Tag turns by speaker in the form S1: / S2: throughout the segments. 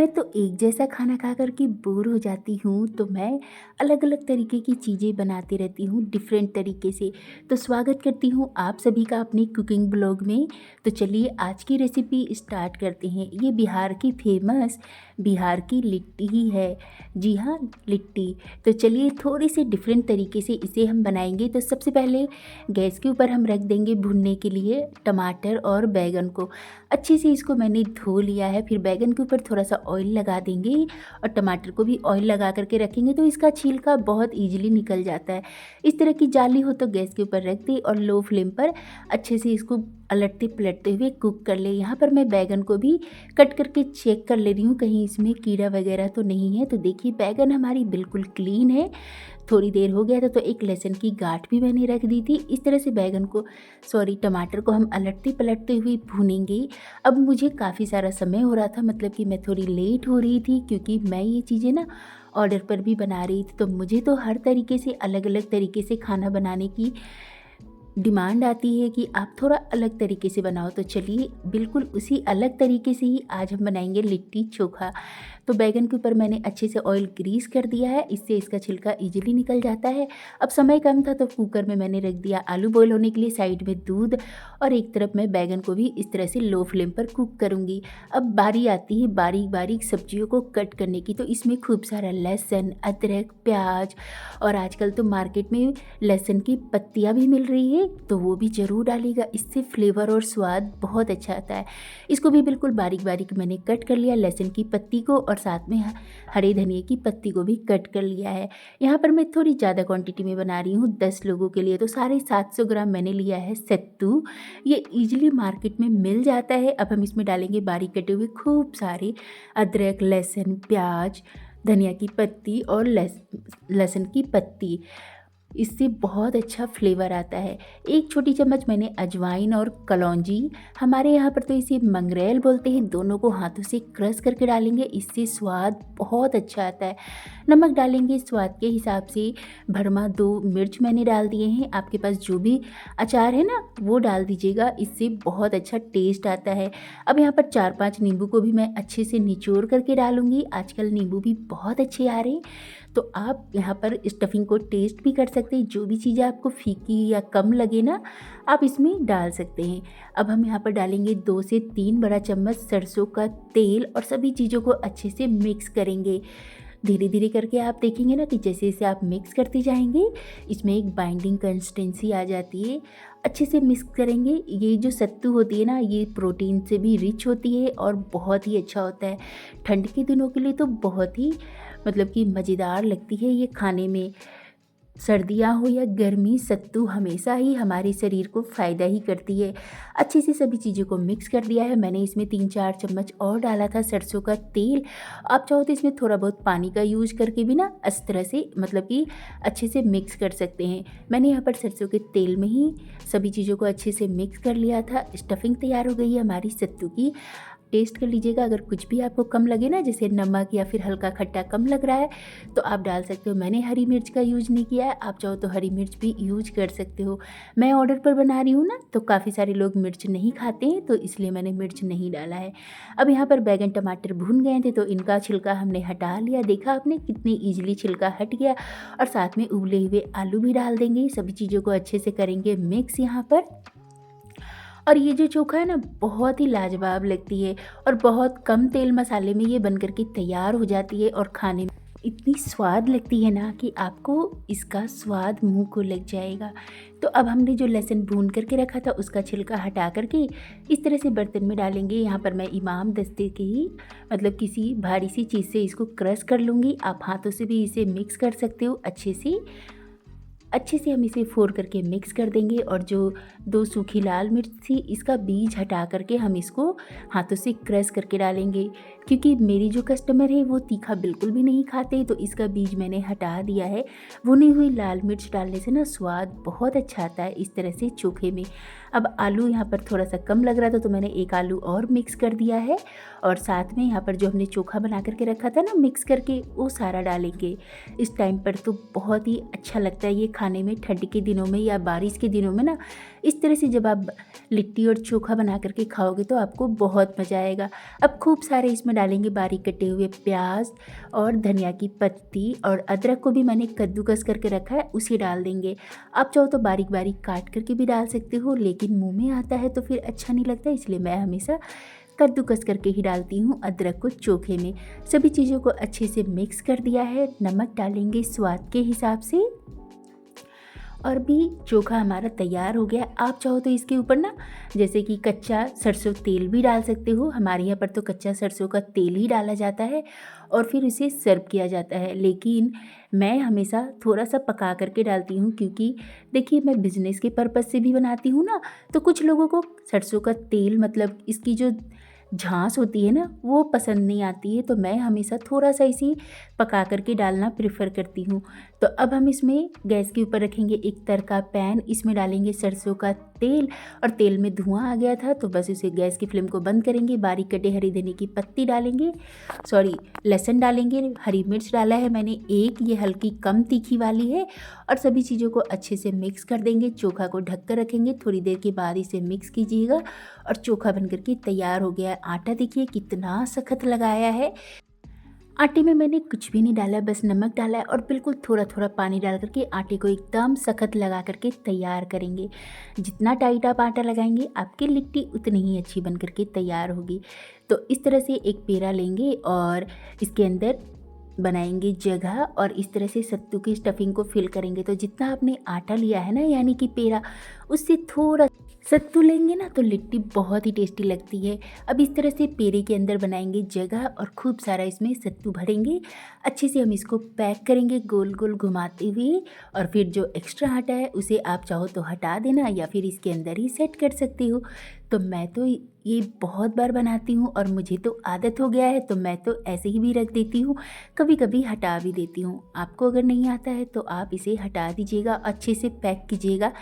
S1: मैं तो एक जैसा खाना खा कर के बोर हो जाती हूँ, तो मैं अलग-अलग तरीके की चीज़ें बनाती रहती हूँ डिफ़रेंट तरीके से। तो स्वागत करती हूँ आप सभी का अपने कुकिंग ब्लॉग में। तो चलिए आज की रेसिपी स्टार्ट करते हैं। ये बिहार की फ़ेमस बिहार की लिट्टी ही है। जी हाँ, लिट्टी। तो चलिए थोड़ी-सी डिफ़रेंट तरीके से इसे हम बनाएँगे। तो सबसे पहले गैस के ऊपर हम रख देंगे भूनने के लिए टमाटर और बैंगन को। अच्छे से इसको मैंने धो लिया है। फिर बैंगन के ऊपर थोड़ा-सा ऑयल लगा देंगे और टमाटर को भी ऑयल लगा कर के रखेंगे तो इसका छिलका बहुत ईज़िली निकल जाता है। इस तरह की जाली हो तो गैस के ऊपर रख दें और लो फ्लेम पर अच्छे से इसको पलटते-पलटते हुए कुक कर लें। यहाँ पर मैं बैंगन को भी कट करके चेक कर ले रही हूँ कहीं इसमें कीड़ा वगैरह तो नहीं है। तो देखिए बैंगन हमारी बिल्कुल क्लीन है। थोड़ी देर हो गया था तो एक लहसुन की गाँठ भी मैंने रख दी थी। इस तरह से टमाटर को हम पलटते हुए भूनेंगे। अब मुझे काफ़ी सारा समय हो रहा था, मतलब कि मैं थोड़ी लेट हो रही थी क्योंकि मैं ये चीज़ें ना ऑर्डर पर भी बना रही थी। तो मुझे तो हर तरीके से अलग-अलग तरीके से खाना बनाने की डिमांड आती है कि आप थोड़ा अलग तरीके से बनाओ। तो चलिए बिल्कुल उसी अलग तरीके से ही आज हम बनाएंगे लिट्टी चोखा। तो बैंगन के ऊपर मैंने अच्छे से ऑयल ग्रीस कर दिया है, इससे इसका छिलका इजीली निकल जाता है। अब समय कम था तो कुकर में मैंने रख दिया आलू बॉयल होने के लिए, साइड में दूध, और एक तरफ मैं बैंगन को भी इस तरह से लो फ्लेम पर कुक करूँगी। अब बारी आती है बारीक बारीक सब्जियों को कट करने की। तो इसमें खूब सारा लहसुन, अदरक, प्याज, और आजकल तो मार्केट में लहसुन की पत्तियाँ भी मिल रही है तो वो भी ज़रूर डालिएगा, इससे फ्लेवर और स्वाद बहुत अच्छा आता है। इसको भी बिल्कुल बारीक बारीक मैंने कट कर लिया, लहसुन की पत्ती को, और साथ में हरे धनिए की पत्ती को भी कट कर लिया है। यहाँ पर मैं थोड़ी ज़्यादा क्वांटिटी में बना रही हूँ 10 लोगों के लिए। तो 750 ग्राम मैंने लिया है सत्तू। ये ईजिली मार्केट में मिल जाता है। अब हम इसमें डालेंगे बारीक कटे हुए खूब सारे अदरक, लहसुन, प्याज, धनिया की पत्ती और लहसुन की पत्ती। इससे बहुत अच्छा फ्लेवर आता है। एक छोटी चम्मच मैंने अजवाइन और कलौंजी, हमारे यहाँ पर तो इसे मंगरेल बोलते हैं, दोनों को हाथों से क्रश करके डालेंगे, इससे स्वाद बहुत अच्छा आता है। नमक डालेंगे स्वाद के हिसाब से। भरमा 2 मिर्च मैंने डाल दिए हैं। आपके पास जो भी अचार है ना वो डाल दीजिएगा, इससे बहुत अच्छा टेस्ट आता है। अब यहाँ पर 4-5 नींबू को भी मैं अच्छे से निचोड़ करके डालूँगी। आजकल नींबू भी बहुत अच्छे आ रहे हैं। तो आप यहाँ पर स्टफिंग को टेस्ट भी कर सकते हैं। जो भी चीज़ें आपको फीकी या कम लगे ना, आप इसमें डाल सकते हैं। अब हम यहाँ पर डालेंगे 2 से 3 बड़ा चम्मच सरसों का तेल और सभी चीज़ों को अच्छे से मिक्स करेंगे। धीरे धीरे करके आप देखेंगे ना कि जैसे जैसे आप मिक्स करते जाएंगे इसमें एक बाइंडिंग कंसिस्टेंसी आ जाती है। अच्छे से मिक्स करेंगे। ये जो सत्तू होती है ना, ये प्रोटीन से भी रिच होती है और बहुत ही अच्छा होता है। ठंड के दिनों के लिए तो बहुत ही मतलब कि मज़ेदार लगती है ये खाने में। सर्दियाँ हो या गर्मी, सत्तू हमेशा ही हमारे शरीर को फ़ायदा ही करती है। अच्छे से सभी चीज़ों को मिक्स कर दिया है। मैंने इसमें 3-4 चम्मच और डाला था सरसों का तेल। आप चाहो तो इसमें थोड़ा बहुत पानी का यूज़ करके भी ना इस तरह से मतलब कि अच्छे से मिक्स कर सकते हैं। मैंने यहाँ पर सरसों के तेल में ही सभी चीज़ों को अच्छे से मिक्स कर लिया था। स्टफिंग तैयार हो गई है हमारी सत्तू की। टेस्ट कर लीजिएगा, अगर कुछ भी आपको कम लगे ना, जैसे नमक या फिर हल्का खट्टा कम लग रहा है तो आप डाल सकते हो। मैंने हरी मिर्च का यूज़ नहीं किया है, आप चाहो तो हरी मिर्च भी यूज कर सकते हो। मैं ऑर्डर पर बना रही हूँ ना तो काफ़ी सारे लोग मिर्च नहीं खाते हैं तो इसलिए मैंने मिर्च नहीं डाला है। अब यहाँ पर बैंगन टमाटर भून गए थे तो इनका छिलका हमने हटा लिया। देखा आपने कितनी ईजिली छिलका हट गया। और साथ में उबले हुए आलू भी डाल देंगे। सभी चीज़ों को अच्छे से करेंगे मिक्स यहाँ पर। और ये जो चोखा है ना बहुत ही लाजवाब लगती है और बहुत कम तेल मसाले में ये बन कर के तैयार हो जाती है और खाने में इतनी स्वाद लगती है ना कि आपको इसका स्वाद मुंह को लग जाएगा। तो अब हमने जो लहसुन भून करके रखा था उसका छिलका हटा करके इस तरह से बर्तन में डालेंगे। यहाँ पर मैं इमाम दस्ते के ही मतलब किसी भारी सी चीज़ से इसको क्रश कर लूँगी। आप हाथों से भी इसे मिक्स कर सकते हो। अच्छे से हम इसे फोड़ करके मिक्स कर देंगे। और जो 2 सूखी लाल मिर्च थी इसका बीज हटा करके हम इसको हाथों से क्रश करके डालेंगे, क्योंकि मेरी जो कस्टमर है वो तीखा बिल्कुल भी नहीं खाते तो इसका बीज मैंने हटा दिया है। भुनी हुई लाल मिर्च डालने से ना स्वाद बहुत अच्छा आता है इस तरह से चोखे में। अब आलू यहाँ पर थोड़ा सा कम लग रहा था तो मैंने एक आलू और मिक्स कर दिया है। और साथ में यहाँ पर जो हमने चोखा बना करके रखा था ना मिक्स करके, वो सारा डालेंगे। इस टाइम पर तो बहुत ही अच्छा लगता है ये खाने में। ठंड के दिनों में या बारिश के दिनों में ना इस तरह से जब आप लिट्टी और चोखा बना करके खाओगे तो आपको बहुत मज़ा आएगा। अब खूब सारे इसमें डालेंगे बारीक कटे हुए प्याज और धनिया की पत्ती, और अदरक को भी मैंने कद्दूकस करके रखा है, उसे डाल देंगे। आप चाहो तो बारीक बारीक काट करके भी डाल सकते हो, लेकिन मुँह में आता है तो फिर अच्छा नहीं लगता, इसलिए मैं हमेशा कद्दूकस करके ही डालती हूँ अदरक को चोखे में। सभी चीज़ों को अच्छे से मिक्स कर दिया है। नमक डालेंगे स्वाद के हिसाब से, और भी चोखा हमारा तैयार हो गया। आप चाहो तो इसके ऊपर ना जैसे कि कच्चा सरसों तेल भी डाल सकते हो। हमारे यहाँ पर तो कच्चा सरसों का तेल ही डाला जाता है और फिर उसे सर्व किया जाता है, लेकिन मैं हमेशा थोड़ा सा पका करके डालती हूँ, क्योंकि देखिए मैं बिज़नेस के पर्पज़ से भी बनाती हूँ ना, तो कुछ लोगों को सरसों का तेल मतलब इसकी जो झांस होती है ना वो पसंद नहीं आती है, तो मैं हमेशा थोड़ा सा इसे पका करके डालना प्रेफर करती हूँ। तो अब हम इसमें गैस के ऊपर रखेंगे एक तड़का पैन, इसमें डालेंगे सरसों का तेल, और तेल में धुआं आ गया था तो बस उसे गैस की फ्लेम को बंद करेंगे। बारीक कटे हरी धनिया की पत्ती डालेंगे, सॉरी लहसुन डालेंगे, हरी मिर्च डाला है मैंने एक, ये हल्की कम तीखी वाली है, और सभी चीज़ों को अच्छे से मिक्स कर देंगे। चोखा को ढक कर रखेंगे, थोड़ी देर के बाद इसे मिक्स कीजिएगा और चोखा बन करके तैयार हो गया है। आटा देखिए कितना सख्त लगाया है। आटे में मैंने कुछ भी नहीं डाला, बस नमक डाला है और बिल्कुल थोड़ा थोड़ा पानी डाल करके आटे को एकदम सख्त लगा करके तैयार करेंगे। जितना टाइट आप आटा लगाएंगे आपकी लिट्टी उतनी ही अच्छी बन करके तैयार होगी। तो इस तरह से एक पेड़ा लेंगे और इसके अंदर बनाएंगे जगह, और इस तरह से सत्तू की स्टफिंग को फिल करेंगे। तो जितना आपने आटा लिया है ना, यानी कि पेड़ा, उससे थोड़ा सत्तू लेंगे ना तो लिट्टी बहुत ही टेस्टी लगती है। अब इस तरह से पेड़े के अंदर बनाएंगे जगह और खूब सारा इसमें सत्तू भरेंगे। अच्छे से हम इसको पैक करेंगे गोल गोल घुमाते हुए, और फिर जो एक्स्ट्रा आटा है उसे आप चाहो तो हटा देना या फिर इसके अंदर ही सेट कर सकते हो। तो मैं तो ये बहुत बार बनाती हूँ और मुझे तो आदत हो गया है, तो मैं तो ऐसे ही भी रख देती हूँ, कभी कभी हटा भी देती हूँ। आपको अगर नहीं आता है तो आप इसे हटा दीजिएगा, अच्छे से पैक कीजिएगा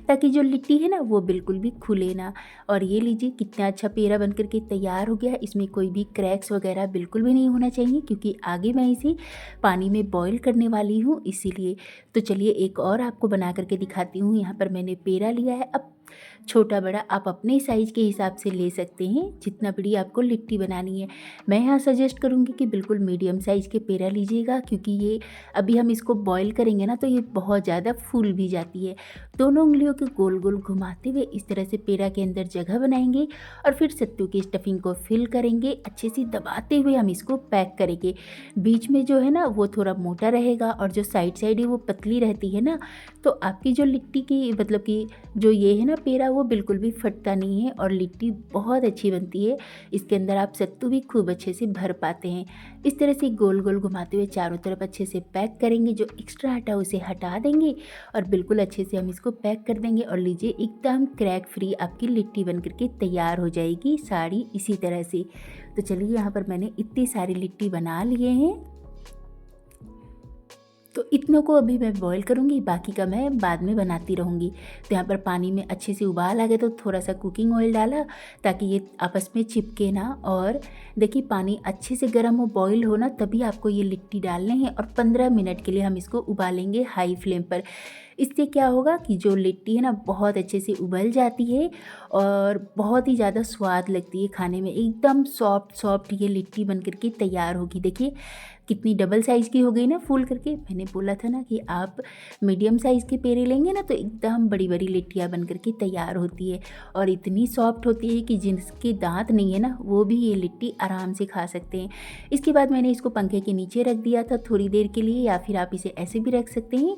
S1: ताकि जो लिट्टी है ना वो बिल्कुल भी खुले ना। और ये लीजिए कितना अच्छा पेड़ा बन करके तैयार हो गया है। इसमें कोई भी क्रैक्स वगैरह बिल्कुल भी नहीं होना चाहिए, क्योंकि आगे मैं इसे पानी में बॉईल करने वाली हूँ इसीलिए। तो चलिए एक और आपको बना करके दिखाती हूँ। यहाँ पर मैंने पेड़ा लिया है, अब छोटा बड़ा आप अपने साइज़ के हिसाब से ले सकते हैं, जितना बड़ी आपको लिट्टी बनानी है। मैं यहाँ सजेस्ट करूँगी कि बिल्कुल मीडियम साइज़ के पेड़ा लीजिएगा, क्योंकि ये अभी हम इसको बॉईल करेंगे ना तो ये बहुत ज़्यादा फूल भी जाती है। दोनों उंगलियों के गोल गोल घुमाते हुए इस तरह से पेड़ा के अंदर जगह बनाएंगे और फिर सत्तू की स्टफिंग को फिल करेंगे। अच्छे से दबाते हुए हम इसको पैक करेंगे। बीच में जो है ना वो थोड़ा मोटा रहेगा और जो साइड साइड है वो पतली रहती है ना, तो आपकी जो लिट्टी की मतलब कि जो ये है ना पेड़ा वो बिल्कुल भी फटता नहीं है और लिट्टी बहुत अच्छी बनती है। इसके अंदर आप सत्तू भी खूब अच्छे से भर पाते हैं। इस तरह से गोल गोल घुमाते हुए चारों तरफ अच्छे से पैक करेंगे। जो एक्स्ट्रा आटा उसे हटा देंगे और बिल्कुल अच्छे से हम इसको पैक कर देंगे। और लीजिए एकदम क्रैक फ्री आपकी लिट्टी बन करके तैयार हो जाएगी सारी इसी तरह से। तो चलिए यहाँ पर मैंने इतनी सारी लिट्टी बना लिए हैं, तो इतनों को अभी मैं बॉईल करूँगी, बाकी का मैं बाद में बनाती रहूँगी। तो यहाँ पर पानी में अच्छे से उबाल आ गया तो थोड़ा सा कुकिंग ऑयल डाला ताकि ये आपस में चिपके ना। और देखिए पानी अच्छे से गर्म हो, बॉईल हो ना, तभी आपको ये लिट्टी डालने हैं और 15 मिनट के लिए हम इसको उबालेंगे हाई फ्लेम पर। इससे क्या होगा कि जो लिट्टी है ना बहुत अच्छे से उबल जाती है और बहुत ही ज़्यादा स्वाद लगती है खाने में। एकदम सॉफ्ट सॉफ्ट ये लिट्टी बन करके तैयार होगी। देखिए कितनी डबल साइज़ की हो गई ना फूल करके। मैंने बोला था ना कि आप मीडियम साइज़ के पेड़े लेंगे ना तो एकदम बड़ी बड़ी लिट्टियाँ बन करके तैयार होती है और इतनी सॉफ्ट होती है कि जिनके दांत नहीं है ना वो भी ये लिट्टी आराम से खा सकते हैं। इसके बाद मैंने इसको पंखे के नीचे रख दिया था थोड़ी देर के लिए, या फिर आप इसे ऐसे भी रख सकते हैं।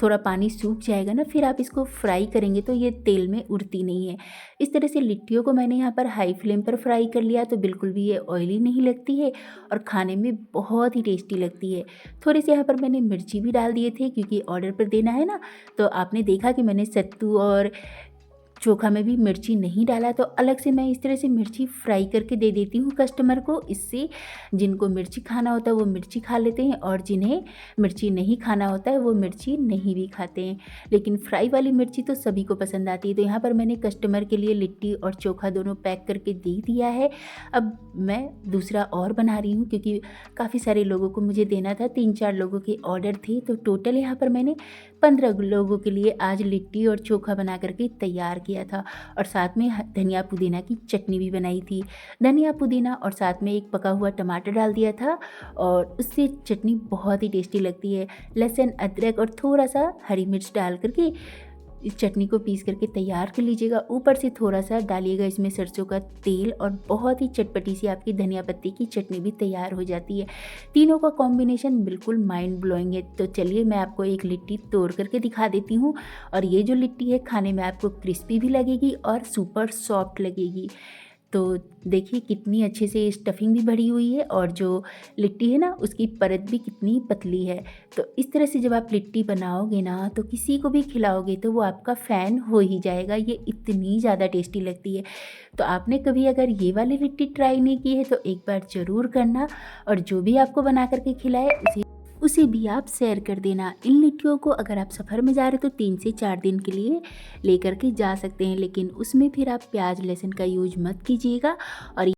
S1: थोड़ा पानी सूख जाएगा ना फिर आप इसको फ्राई करेंगे तो ये तेल में उड़ती नहीं है। इस तरह से लिट्टियों को मैंने यहाँ पर हाई फ्लेम पर फ्राई कर लिया तो बिल्कुल भी ये ऑयली नहीं लगती है और खाने में बहुत ही टेस्टी लगती है। थोड़े से यहाँ पर मैंने मिर्ची भी डाल दिए थे क्योंकि ऑर्डर पर देना है ना, तो आपने देखा कि मैंने सत्तू और चोखा में भी मिर्ची नहीं डाला, तो अलग से मैं इस तरह से मिर्ची फ्राई करके दे देती हूँ कस्टमर को। इससे जिनको मिर्ची खाना होता है वो मिर्ची खा लेते हैं, और जिन्हें मिर्ची नहीं खाना होता है वो मिर्ची नहीं भी खाते हैं। लेकिन फ्राई वाली मिर्ची तो सभी को पसंद आती है। तो यहाँ पर मैंने कस्टमर के लिए लिट्टी और चोखा दोनों पैक करके दे दिया है। अब मैं दूसरा और बना रही हूँ, क्योंकि काफ़ी सारे लोगों को मुझे देना था, 3-4 लोगों के ऑर्डर थे। तो टोटल यहाँ पर मैंने 15 लोगों के लिए आज लिट्टी और चोखा बना करके तैयार किया था। और साथ में धनिया पुदीना की चटनी भी बनाई थी। धनिया पुदीना और साथ में एक पका हुआ टमाटर डाल दिया था, और उससे चटनी बहुत ही टेस्टी लगती है। लहसुन, अदरक और थोड़ा सा हरी मिर्च डाल करके इस चटनी को पीस करके तैयार कर लीजिएगा। ऊपर से थोड़ा सा डालिएगा इसमें सरसों का तेल, और बहुत ही चटपटी सी आपकी धनिया पत्ती की चटनी भी तैयार हो जाती है। तीनों का कॉम्बिनेशन बिल्कुल माइंड ब्लोइंग है। तो चलिए मैं आपको एक लिट्टी तोड़ करके दिखा देती हूँ। और ये जो लिट्टी है खाने में आपको क्रिस्पी भी लगेगी और सुपर सॉफ्ट लगेगी। तो देखिए कितनी अच्छे से स्टफिंग भी भरी हुई है, और जो लिट्टी है ना उसकी परत भी कितनी पतली है। तो इस तरह से जब आप लिट्टी बनाओगे ना तो किसी को भी खिलाओगे तो वो आपका फ़ैन हो ही जाएगा। ये इतनी ज़्यादा टेस्टी लगती है। तो आपने कभी अगर ये वाली लिट्टी ट्राई नहीं की है तो एक बार ज़रूर करना, और जो भी आपको बना करके खिलाए उसे भी आप शेयर कर देना। इन लिट्टियों को अगर आप सफ़र में जा रहे हो तो 3 से 4 दिन के लिए लेकर के जा सकते हैं, लेकिन उसमें फिर आप प्याज लहसुन का यूज मत कीजिएगा। और